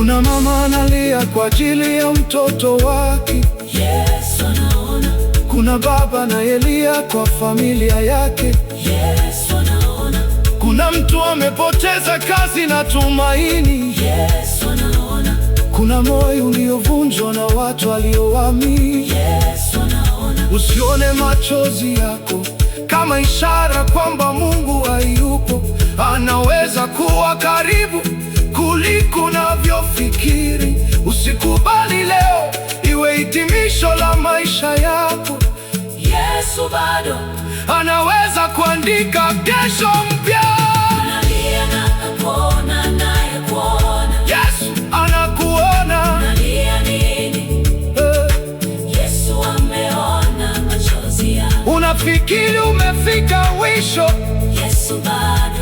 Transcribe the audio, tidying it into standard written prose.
Kuna mama analia kwa ajili ya mtoto wake. Yesu anaona. Kuna baba anayelia kwa familia yake. Yesu anaona. Kuna mtu amepoteza kazi na tumaini. Yesu anaona. Kuna moyo uliovunjwa na watu walioamini. Yesu anaona. Usione machozi yako kama ishara kwamba Mungu hayupo. Anaweza kuwa karibu kuliko unavyofikiri. Usikubali leo iwe hitimisho la maisha yako. Yesu bado anaweza kuandika kesho mpya. Unalia na kapona naye kuona. Yesu anakuona. Unalia nini? Yesu ameona machozi yako. Unafikiri umefika mwisho? Yesu bado